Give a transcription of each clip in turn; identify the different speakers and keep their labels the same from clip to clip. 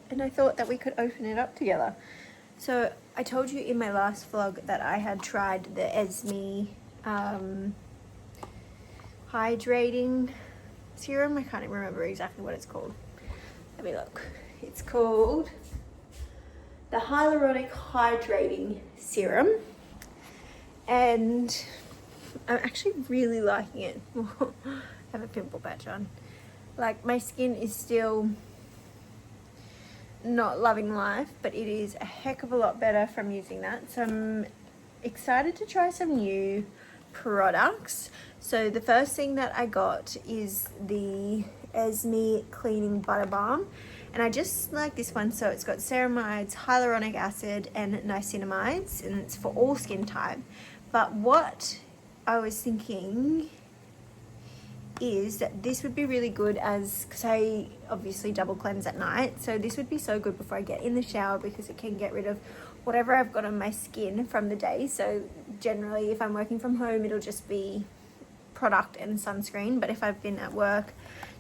Speaker 1: And I thought that we could open it up together. So I told you in my last vlog that I had tried the Esme hydrating serum. I can't even remember exactly what it's called. Let me look. It's called the Hyaluronic Hydrating Serum, and I'm actually really liking it. I have a pimple patch on. Like, my skin is still not loving life, but it is a heck of a lot better from using that. So I'm excited to try some new products. So the first thing that I got is the Esme Cleaning Butter Balm, and I just like this one. So it's got ceramides, hyaluronic acid, and niacinamides, and it's for all skin type. But what I was thinking is that this would be really good as, because I obviously double cleanse at night, so this would be so good before I get in the shower, because it can get rid of whatever I've got on my skin from the day. So generally if I'm working from home, it'll just be product and sunscreen, but if I've been at work,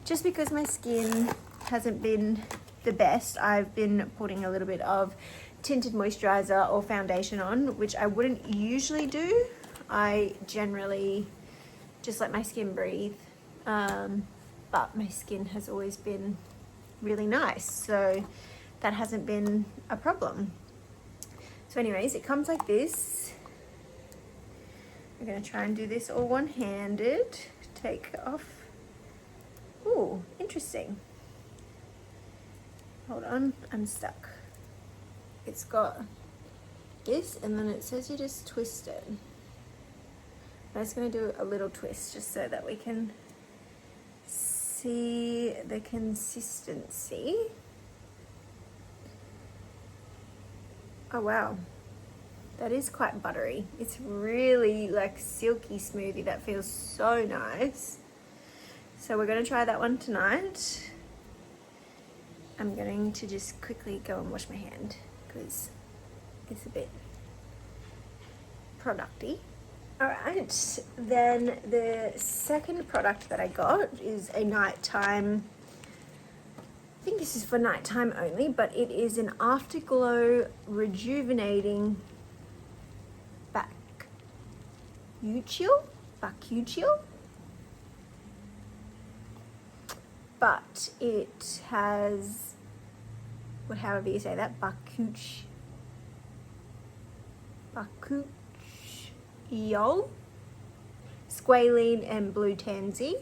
Speaker 1: just because my skin hasn't been the best, I've been putting a little bit of tinted moisturizer or foundation on, which I wouldn't usually do. I generally just let my skin breathe. But my skin has always been really nice, so that hasn't been a problem. So anyways, it comes like this. I'm going to try and do this all one-handed. Take off. Ooh, interesting. Hold on, I'm stuck. It's got this, and then it says you just twist it. I'm just going to do a little twist just so that we can see the consistency. Oh wow, that is quite buttery. It's really like silky smoothie that feels so nice. So we're going to try that one tonight. I'm going to just quickly go and wash my hand because it's a bit producty. Alright, then the second product that I got is a nighttime, I think this is for nighttime only, but it is an Afterglow Rejuvenating Bakuchill? But it has, however you say that, Bakuchiol, squalene and blue tansy.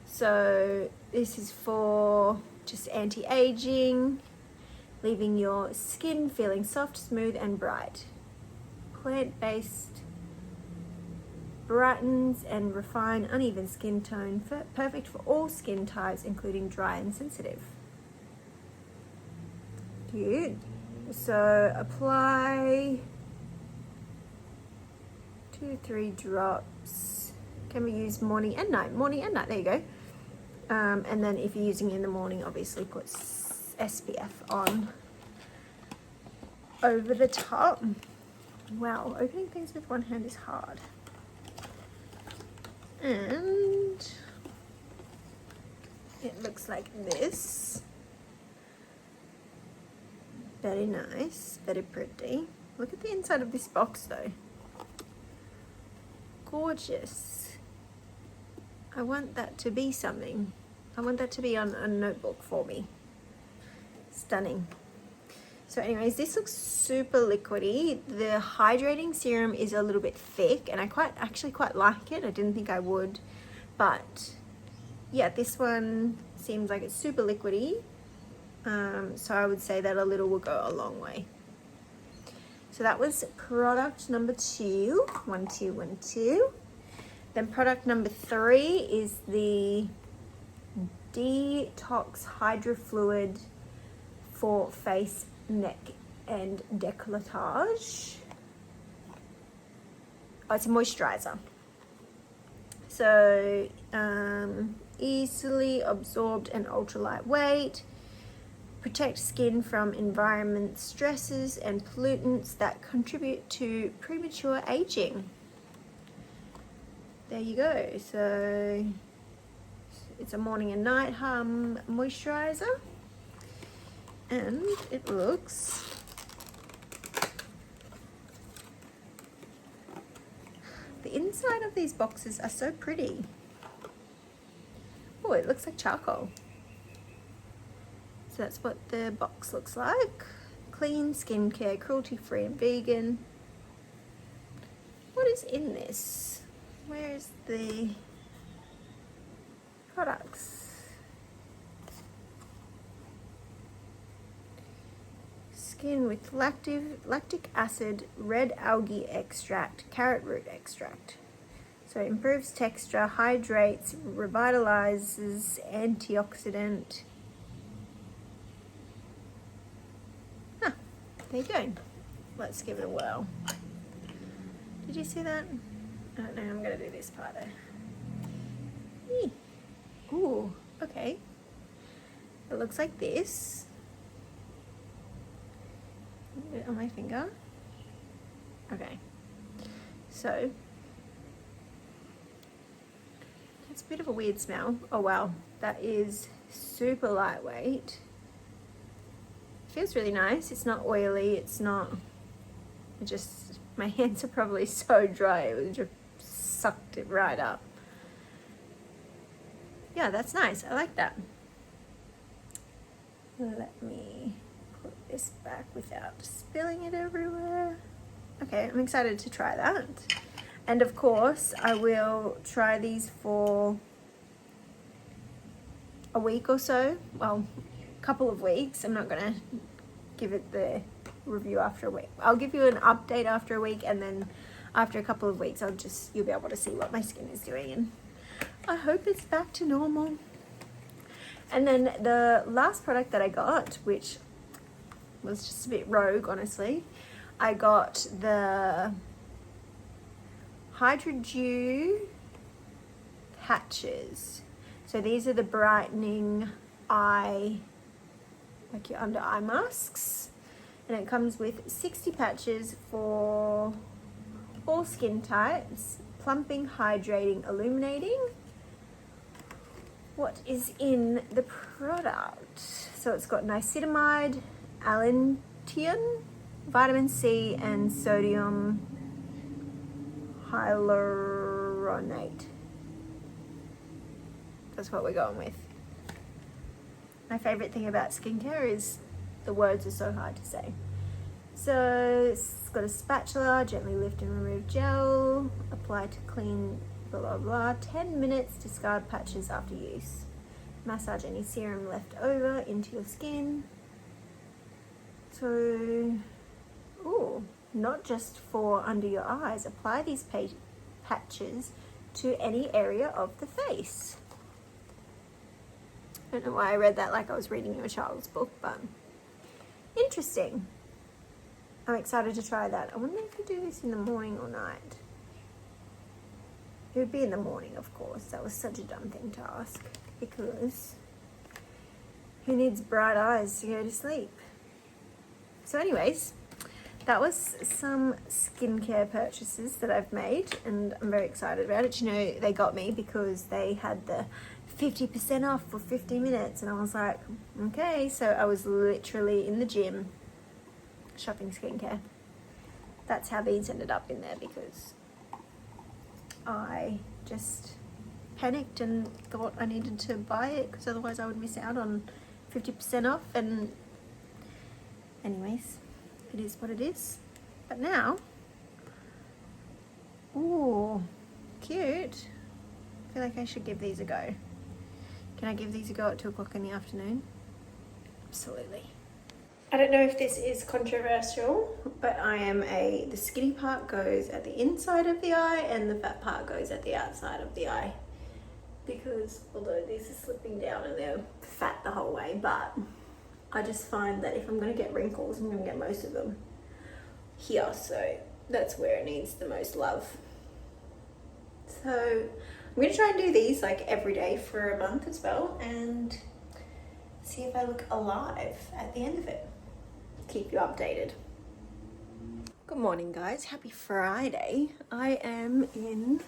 Speaker 1: So this is for just anti-aging, leaving your skin feeling soft, smooth and bright. Plant-based, brightens and refine uneven skin tone, perfect for all skin types including dry and sensitive. Good. So apply 2-3 drops. Can be used morning and night. There you go. And then if you're using it in the morning, obviously put SPF on over the top. Wow, opening things with one hand is hard. And it looks like this. Very nice, very pretty. Look at the inside of this box though. Gorgeous. I want that to be something. I want that to be on a notebook for me. Stunning. So anyways, this looks super liquidy. The hydrating serum is a little bit thick and I actually quite like it. I didn't think I would, but yeah, this one seems like it's super liquidy. So I would say that a little will go a long way. So that was product number 2. 1, 2, 1, 2. Then product number 3 is the Detox Hydro Fluid for face, neck and décolletage. Oh, it's a moisturizer. So easily absorbed and ultra lightweight. Protect skin from environment stresses and pollutants that contribute to premature aging. There you go. So it's a morning and night moisturizer. And it looks the inside of these boxes are so pretty. Oh, it looks like charcoal. So that's what the box looks like. Clean skincare, cruelty-free and vegan. What is in this? Where is the products? Skin with lactic acid, red algae extract, carrot root extract. So it improves texture, hydrates, revitalizes, antioxidant. Huh, there you go. Let's give it a whirl. Did you see that? I don't know, I'm gonna do this part though. Ooh, okay. It looks like this. It on my finger. Okay, so it's a bit of a weird smell. Oh wow, that is super lightweight. Feels really nice. It's not oily. It's not. It just, my hands are probably so dry. It just sucked it right up. Yeah, that's nice. I like that. Let me put this back without spilling it everywhere. Okay, I'm excited to try that. And of course, I will try these for a week or so. Well, a couple of weeks. I'm not gonna give it the review after a week. I'll give you an update after a week, and then after a couple of weeks, you'll be able to see what my skin is doing, and I hope it's back to normal. And then the last product that I got, which was just a bit rogue, honestly, I got the Hydrodew patches. So these are the brightening eye, like your under eye masks. And it comes with 60 patches for all skin types, plumping, hydrating, illuminating. What is in the product? So it's got niacinamide, allantoin, vitamin C, and sodium hyaluronate. That's what we're going with. My favorite thing about skincare is the words are so hard to say. So it's got a spatula, gently lift and remove gel, apply to clean, blah blah blah, 10 minutes, discard patches after use. Massage any serum left over into your skin. So, ooh, not just for under your eyes, apply these patches to any area of the face. I don't know why I read that like I was reading you a child's book, but interesting. I'm excited to try that. I wonder if you do this in the morning or night. It would be in the morning, of course. That was such a dumb thing to ask, because who needs bright eyes to go to sleep? So anyways, that was some skincare purchases that I've made, and I'm very excited about it. You know, they got me because they had the 50% off for 50 minutes, and I was like, okay. So I was literally in the gym shopping skincare. That's how these ended up in there, because I just panicked and thought I needed to buy it because otherwise I would miss out on 50% off. And anyways, it is what it is. But now, ooh, cute. I feel like I should give these a go. Can I give these a go at 2 o'clock in the afternoon? Absolutely. I don't know if this is controversial, but the skinny part goes at the inside of the eye and the fat part goes at the outside of the eye. Because although these are slipping down and they're fat the whole way, but I just find that if I'm going to get wrinkles, I'm going to get most of them here. So that's where it needs the most love. So I'm going to try and do these like every day for a month as well and see if I look alive at the end of it. Keep you updated. Good morning, guys. Happy Friday. I am in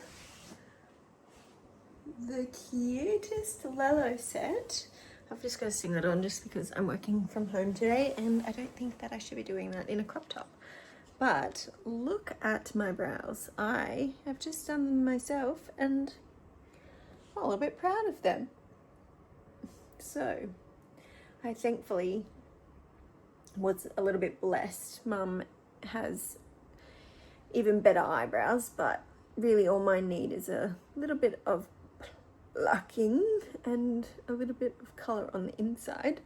Speaker 1: the cutest Lello set. I've just got to sing it on just because I'm working from home today and I don't think that I should be doing that in a crop top. But look at my brows. I have just done them myself and I'm a little bit proud of them. So I thankfully was a little bit blessed. Mum has even better eyebrows, but really all mine need is a little bit of plucking and a little bit of colour on the inside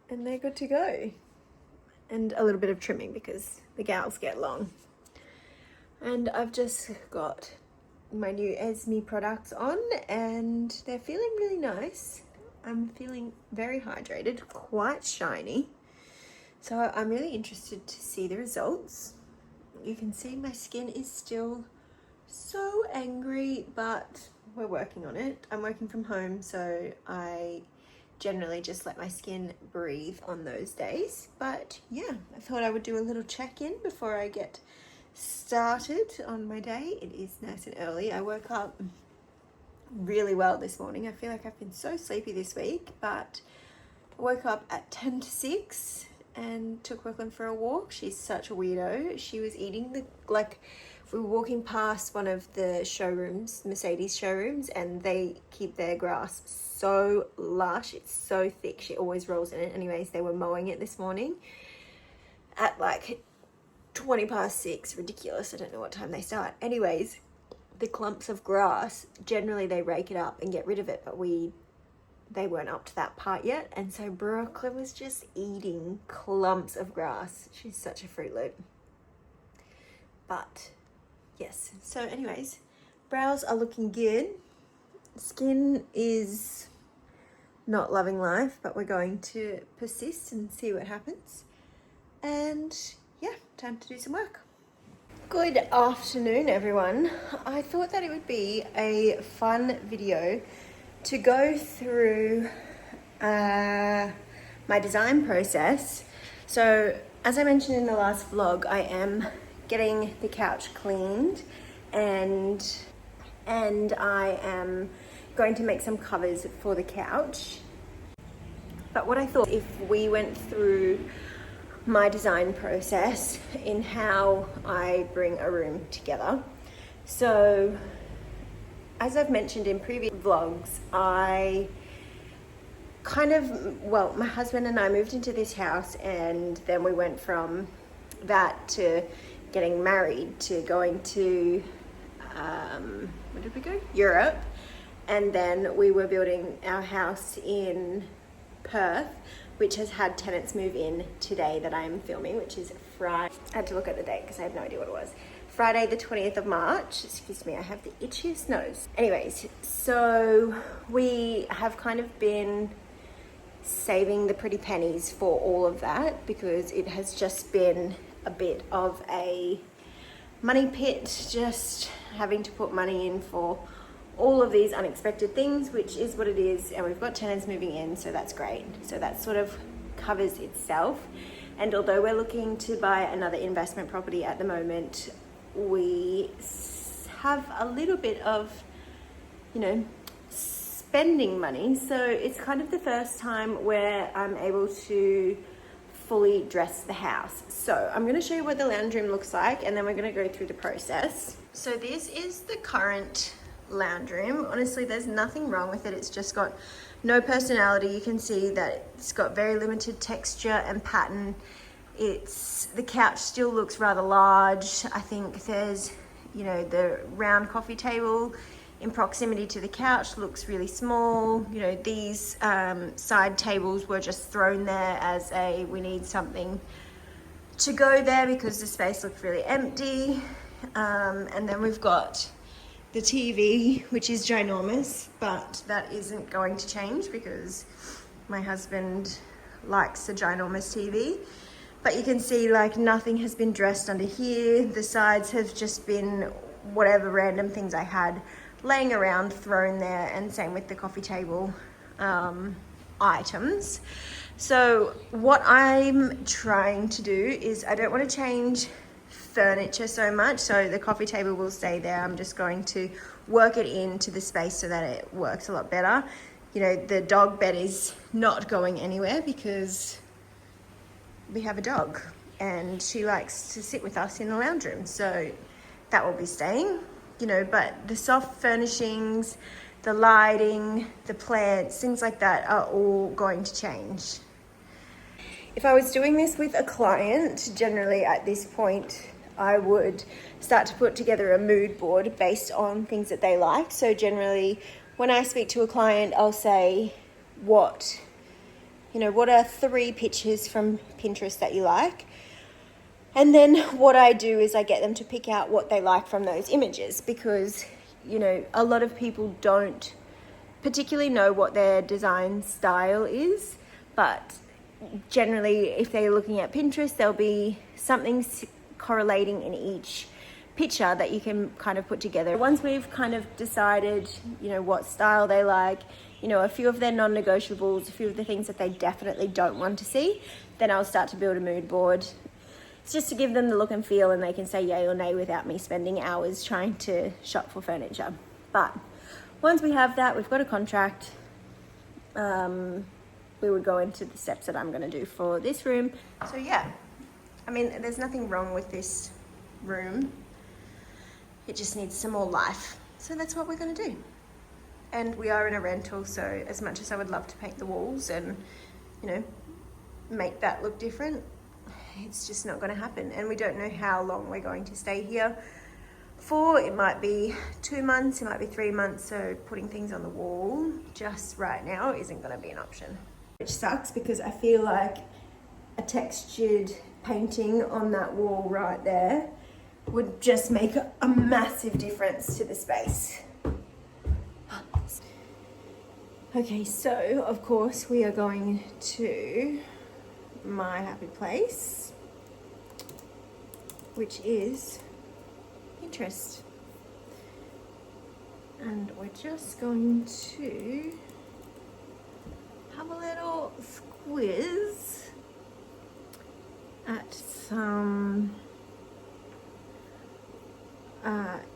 Speaker 1: and they're good to go. And a little bit of trimming because the gals get long. And I've just got my new Esme products on and they're feeling really nice. I'm feeling very hydrated, quite shiny. So I'm really interested to see the results. You can see my skin is still so angry, but we're working on it. I'm working from home, so I generally just let my skin breathe on those days. But yeah, I thought I would do a little check-in before I get started on my day. It is nice and early. I woke up really well this morning. I feel like I've been so sleepy this week, but I woke up at 10 to 6 and took Brooklyn for a walk. She's such a weirdo. She was eating we were walking past one of the showrooms, Mercedes showrooms, and they keep their grass so lush. It's so thick. She always rolls in it. Anyways, they were mowing it this morning at like 20 past 6. Ridiculous. I don't know what time they start. Anyways, the clumps of grass, generally they rake it up and get rid of it, but they weren't up to that part yet. And so Brooklyn was just eating clumps of grass. She's such a Fruit Loop. But yes, so anyways, brows are looking good. Skin is not loving life, but we're going to persist and see what happens. And yeah, time to do some work. Good afternoon, everyone. I thought that it would be a fun video to go through my design process. So as I mentioned in the last vlog, I am getting the couch cleaned and I am going to make some covers for the couch. But what I thought, if we went through my design process in how I bring a room together. So as I've mentioned in previous vlogs, my husband and I moved into this house, and then we went from that to getting married to going to where did we go? Europe. And then we were building our house in Perth, which has had tenants move in today that I'm filming, which is Friday. I had to look at the date because I have no idea what it was. Friday the 20th of March. Excuse me, I have the itchiest nose. Anyways, so we have kind of been saving the pretty pennies for all of that because it has just been a bit of a money pit, just having to put money in for all of these unexpected things, which is what it is. And we've got tenants moving in, so that's great. So that sort of covers itself. And although we're looking to buy another investment property at the moment, we have a little bit of, spending money. So it's kind of the first time where I'm able to fully dress the house. So I'm going to show you what the lounge room looks like, and then we're going to go through the process. So this is the current lounge room. Honestly, there's nothing wrong with it. It's just got no personality. You can see that it's got very limited texture and pattern. The couch still looks rather large. I think there's, you know, the round coffee table in proximity to the couch looks really small. You know, these side tables were just thrown there as we need something to go there because the space looked really empty. And then we've got the TV, which is ginormous, but that isn't going to change because my husband likes a ginormous TV. But you can see like nothing has been dressed under here. The sides have just been whatever random things I had laying around thrown there, and same with the coffee table items. So what I'm trying to do is I don't want to change furniture so much, so the coffee table will stay there. I'm just going to work it into the space so that it works a lot better. You know, the dog bed is not going anywhere because we have a dog and she likes to sit with us in the lounge room, so that will be staying, you know. But the soft furnishings, the lighting, the plants, things like that are all going to change. If I was doing this with a client, generally at this point I would start to put together a mood board based on things that they like. So generally when I speak to a client, I'll say, what are 3 pictures from Pinterest that you like? And then what I do is I get them to pick out what they like from those images, because, you know, a lot of people don't particularly know what their design style is, but generally if they're looking at Pinterest, there'll be something correlating in each picture that you can kind of put together. Once we've kind of decided, you know, what style they like, you know, a few of their non-negotiables, a few of the things that they definitely don't want to see, then I'll start to build a mood board. It's just to give them the look and feel, and they can say yay or nay without me spending hours trying to shop for furniture. But once we have that, we've got a contract, we would go into the steps that I'm going to do for this room. So yeah, I mean, there's nothing wrong with this room. It just needs some more life. So that's what we're going to do. And we are in a rental, so as much as I would love to paint the walls and, you know, make that look different, it's just not going to happen. And we don't know how long we're going to stay here for. It might be 2 months, it might be 3 months, so putting things on the wall just right now isn't going to be an option. Which sucks because I feel like a textured painting on that wall right there would just make a massive difference to the space. Okay, so of course we are going to my happy place, which is Pinterest. And we're just going to have a little squiz at some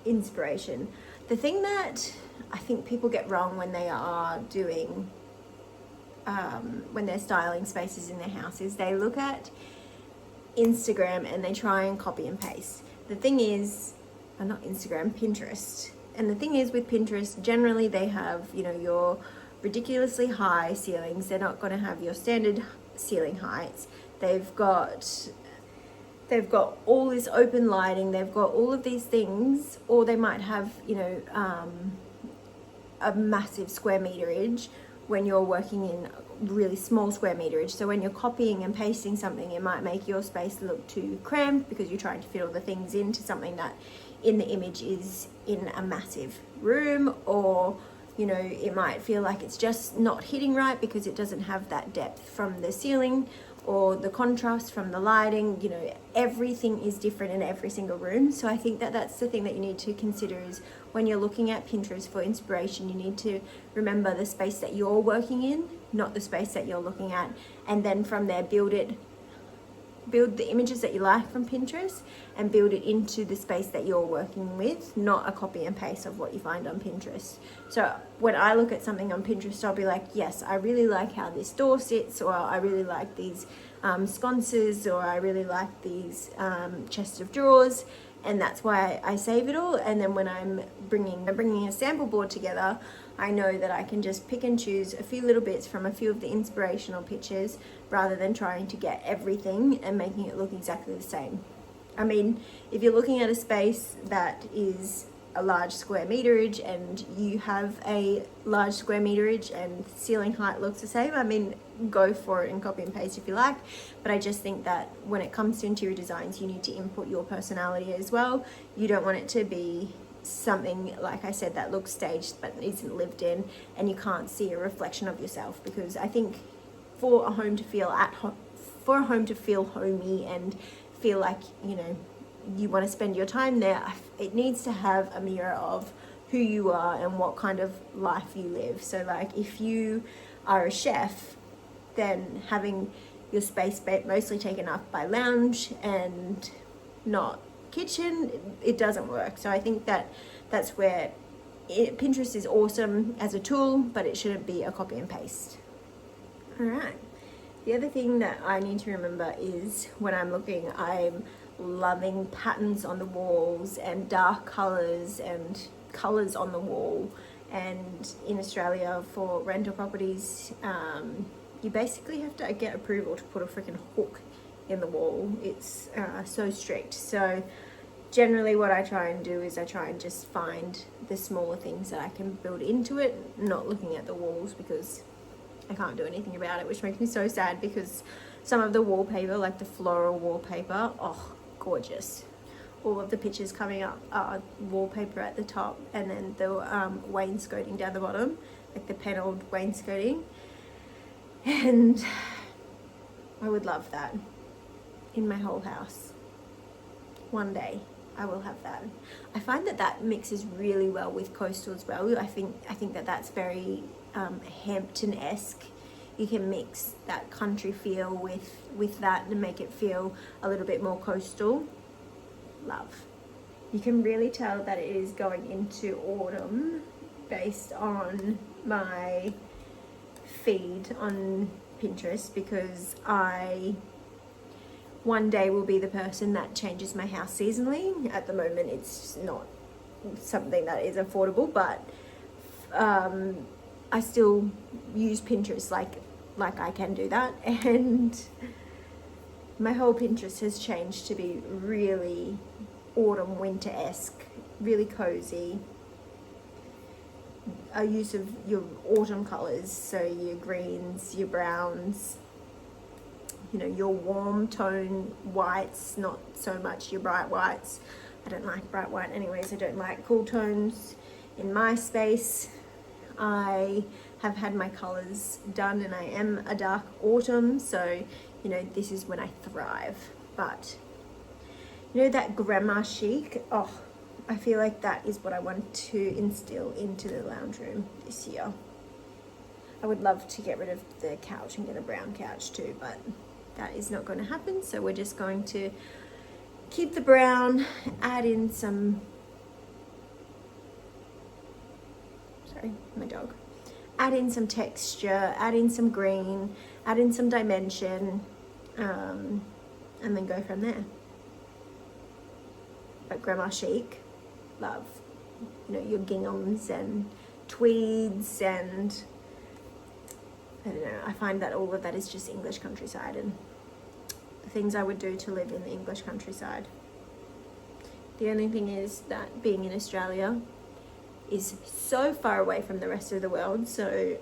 Speaker 1: inspiration. The thing that I think people get wrong when they are doing, when they're styling spaces in their house, is they look at Instagram and they try and copy and paste. The thing is, not Instagram, Pinterest. And the thing is with Pinterest, generally they have, you know, your ridiculously high ceilings. They're not going to have your standard ceiling heights. They've got all this open lighting. They've got all of these things, or they might have, you know, a massive square meterage when you're working in really small square meterage. So when you're copying and pasting something, it might make your space look too cramped because you're trying to fit all the things into something that in the image is in a massive room, or, you know, it might feel like it's just not hitting right because it doesn't have that depth from the ceiling or the contrast from the lighting. You know, everything is different in every single room. So I think that that's the thing that you need to consider, is when you're looking at Pinterest for inspiration, you need to remember the space that you're working in, not the space that you're looking at. And then from there, build the images that you like from Pinterest and build it into the space that you're working with, not a copy and paste of what you find on Pinterest. So when I look at something on Pinterest, I'll be like, yes, I really like how this door sits, or I really like these sconces, or I really like these chest of drawers. and that's why I save it all. And then when I'm bringing a sample board together, I know that I can just pick and choose a few little bits from a few of the inspirational pictures rather than trying to get everything and making it look exactly the same. I mean, if you're looking at a space that is a large square meterage and you have a large square meterage and ceiling height looks the same, I mean, go for it and copy and paste if you like. But I just think that when it comes to interior designs, you need to input your personality as well. You don't want it to be something, like I said, that looks staged but isn't lived in, and you can't see a reflection of yourself. Because I think for a home to feel homey and feel like, you know, you want to spend your time there, it needs to have a mirror of who you are and what kind of life you live. So like if you are a chef, then having your space mostly taken up by lounge and not kitchen, it doesn't work. So I think that that's where Pinterest is awesome as a tool, but it shouldn't be a copy and paste. All right. The other thing that I need to remember is when I'm looking, I'm loving patterns on the walls and dark colors and colors on the wall. And in Australia for rental properties, you basically have to get approval to put a freaking hook in the wall. It's so strict. So generally what I try and do is I try and just find the smaller things that I can build into it, not looking at the walls, because I can't do anything about it, which makes me so sad, because some of the wallpaper, like the floral wallpaper, oh, gorgeous. All of the pictures coming up are wallpaper at the top, and then the wainscoting down the bottom, like the panelled wainscoting. And I would love that in my whole house. One day I will have that. I find that that mixes really well with coastal as well. I think that that's very Hampton-esque. You can mix that country feel with that and make it feel a little bit more coastal. Love. You can really tell that it is going into autumn based on my feed on Pinterest, because I one day will be the person that changes my house seasonally. At the moment it's not something that is affordable, but I still use Pinterest like I can do that, and my whole Pinterest has changed to be really autumn winter-esque, really cozy. A use of your autumn colors, so your greens, your browns, you know, your warm tone whites, not so much your bright whites. I don't like bright white anyways. I don't like cool tones in my space. I have had my colors done and I am a dark autumn, so you know, this is when I thrive. But you know, that grandma chic, oh, I feel like that is what I want to instill into the lounge room this year. I would love to get rid of the couch and get a brown couch too, but that is not going to happen. So we're just going to keep the brown, add in some, sorry, my dog. Add in some texture, add in some green, add in some dimension, and then go from there. But grandma chic, love. You know, your ginghams and tweeds, and I don't know, I find that all of that is just English countryside and the things I would do to live in the English countryside. The only thing is that being in Australia is so far away from the rest of the world, so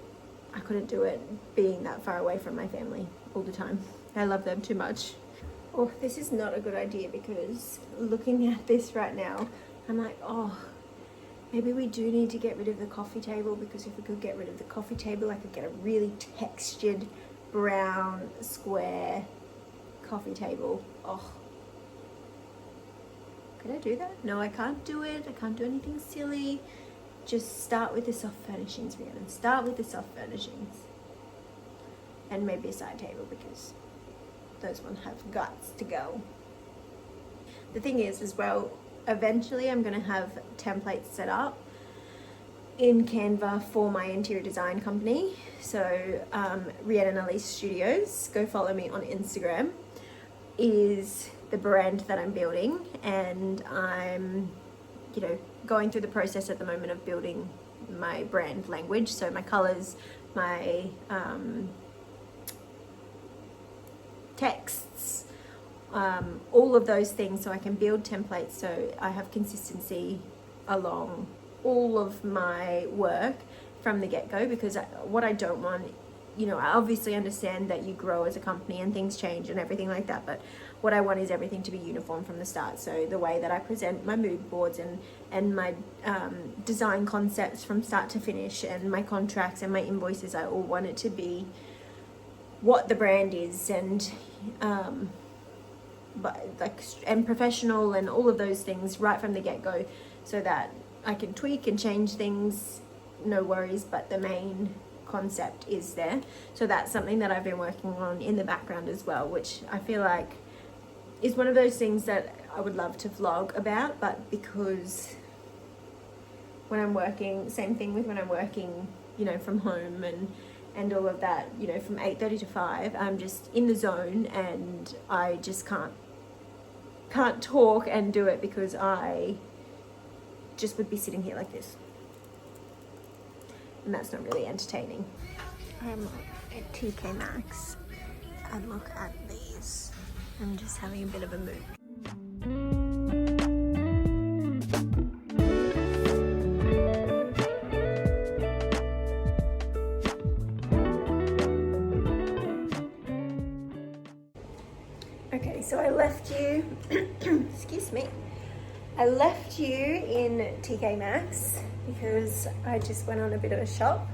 Speaker 1: I couldn't do it being that far away from my family all the time. I love them too much. Oh, this is not a good idea, because looking at this right now, I'm like, oh, maybe we do need to get rid of the coffee table, because if we could get rid of the coffee table, I could get a really textured brown square coffee table. Oh, could I do that? No, I can't do it. I can't do anything silly. Just start with the soft furnishings, Rhiannon. Start with the soft furnishings. And maybe a side table, because those ones have guts to go. The thing is as well, eventually I'm going to have templates set up in Canva for my interior design company. So Rhiannon Elise Studios, go follow me on Instagram, is the brand that I'm building, and I'm, you know, going through the process at the moment of building my brand language. So my colors, my texts, all of those things, so I can build templates so I have consistency along all of my work from the get-go. Because what I don't want, you know, I obviously understand that you grow as a company and things change and everything like that, but what I want is everything to be uniform from the start. So the way that I present my mood boards and my design concepts from start to finish, and my contracts and my invoices, I all want it to be what the brand is, and but like, and professional and all of those things right from the get-go, so that I can tweak and change things, no worries, but the main concept is there. So that's something that I've been working on in the background as well, which I feel like is one of those things that I would love to vlog about, but because when I'm working, same thing with when I'm working, you know, from home and all of that, you know, from 8:30 to 5, I'm just in the zone, and I just can't talk and do it, because I just would be sitting here like this, and that's not really entertaining. I'm at TK Maxx and look at these. I'm just having a bit of a mood. Okay, so I left you, excuse me, I left you in TK Maxx because I just went on a bit of a shop,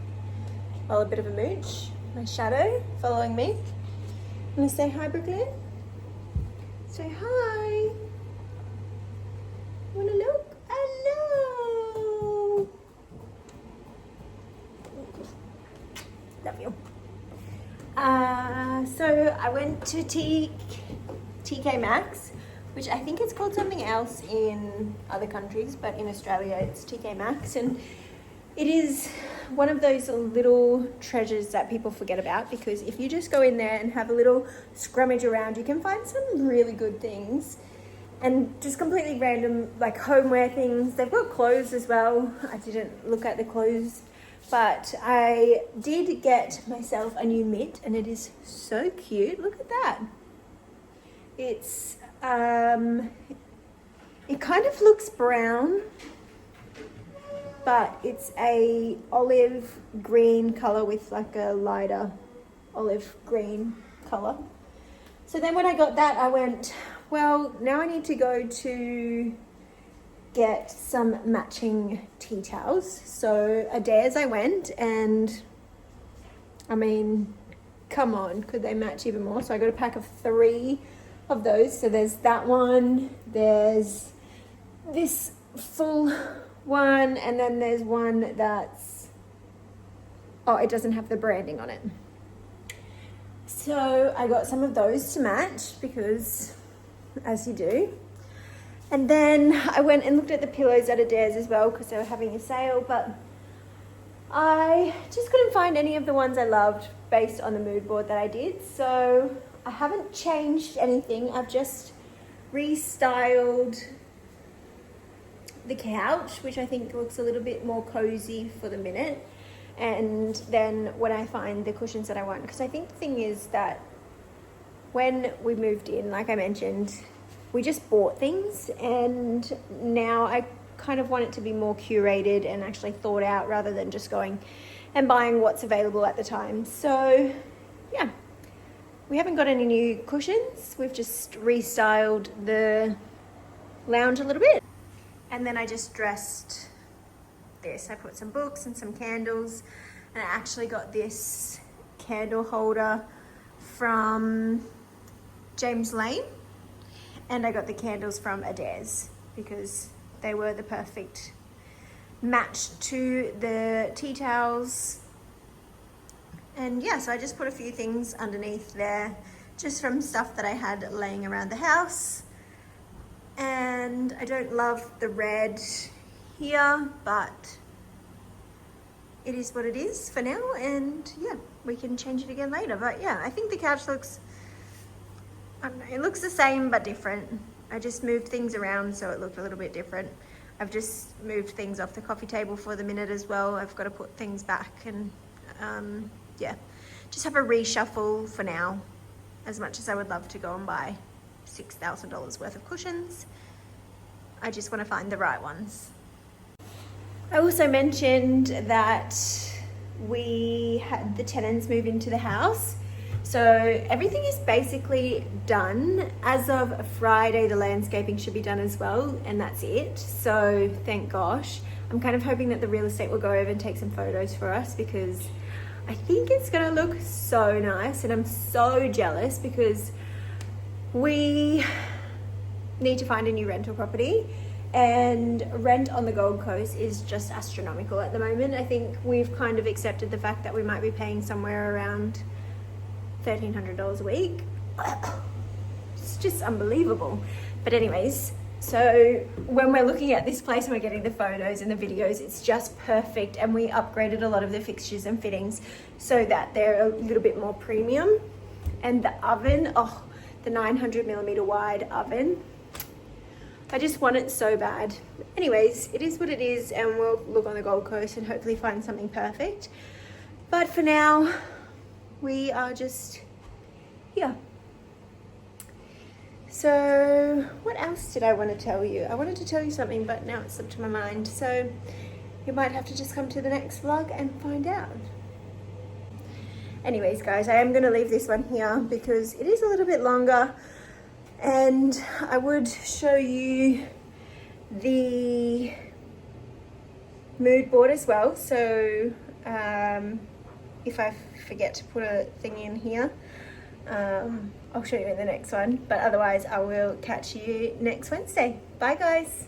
Speaker 1: well, a bit of a mooch. My shadow following me. Wanna say hi, Brooklyn? Say hi. Wanna look? Hello. Love you. So I went to TK Maxx, which I think it's called something else in other countries, but in Australia it's TK Maxx, and it is one of those little treasures that people forget about, because if you just go in there and have a little scrummage around, you can find some really good things, and just completely random, like homeware things. They've got clothes as well. I didn't look at the clothes, but I did get myself a new mitt, and it is so cute. Look at that. It's it kind of looks brown, but it's a olive green color with like a lighter olive green color. So then when I got that, I went, well, now I need to go to get some matching tea towels. So Adairs I went, and I mean, come on, could they match even more? So I got a pack of 3 of those. So there's that one, there's this full one, and then there's one that's, oh, it doesn't have the branding on it. So I got some of those to match, because as you do. And then I went and looked at the pillows at Adairs as well, because they were having a sale, but I just couldn't find any of the ones I loved based on the mood board that I did. So I haven't changed anything. I've just restyled the couch, which I think looks a little bit more cozy for the minute. And then when I find the cushions that I want, because I think the thing is that when we moved in, like I mentioned, we just bought things, and now I kind of want it to be more curated and actually thought out, rather than just going and buying what's available at the time. So yeah, we haven't got any new cushions. We've just restyled the lounge a little bit. And then I just dressed this. I put some books and some candles, and I actually got this candle holder from James Lane, and I got the candles from Adairs because they were the perfect match to the tea towels. And yeah, so I just put a few things underneath there, just from stuff that I had laying around the house. And I don't love the red here, but it is what it is for now, and yeah, we can change it again later. But yeah, I think the couch looks I don't know, it looks the same but different. I just moved things around so it looked a little bit different. I've just moved things off the coffee table for the minute as well. I've got to put things back and yeah, just have a reshuffle for now. As much as I would love to go and buy $6,000 worth of cushions, I just want to find the right ones. I also mentioned that we had the tenants move into the house. So everything is basically done. As of Friday, the landscaping should be done as well, and that's it. So thank gosh. I'm kind of hoping that the real estate will go over and take some photos for us, because I think it's gonna look so nice, and I'm so jealous because we need to find a new rental property, and rent on the Gold Coast is just astronomical at the moment. I think we've kind of accepted the fact that we might be paying somewhere around $1,300 a week. It's just unbelievable. But anyways, so when we're looking at this place and we're getting the photos and the videos, it's just perfect. And we upgraded a lot of the fixtures and fittings so that they're a little bit more premium. And the oven, oh, the 900mm wide oven, I just want it so bad. Anyways, it is what it is, and we'll look on the Gold Coast and hopefully find something perfect. But for now, we are just here. So what else did I want to tell you? I wanted to tell you something, but now it's slipped my mind. So you might have to just come to the next vlog and find out. Anyways, guys, I am going to leave this one here because it is a little bit longer, and I would show you the mood board as well. So if I forget to put a thing in here, I'll show you in the next one, but otherwise I will catch you next Wednesday. Bye guys.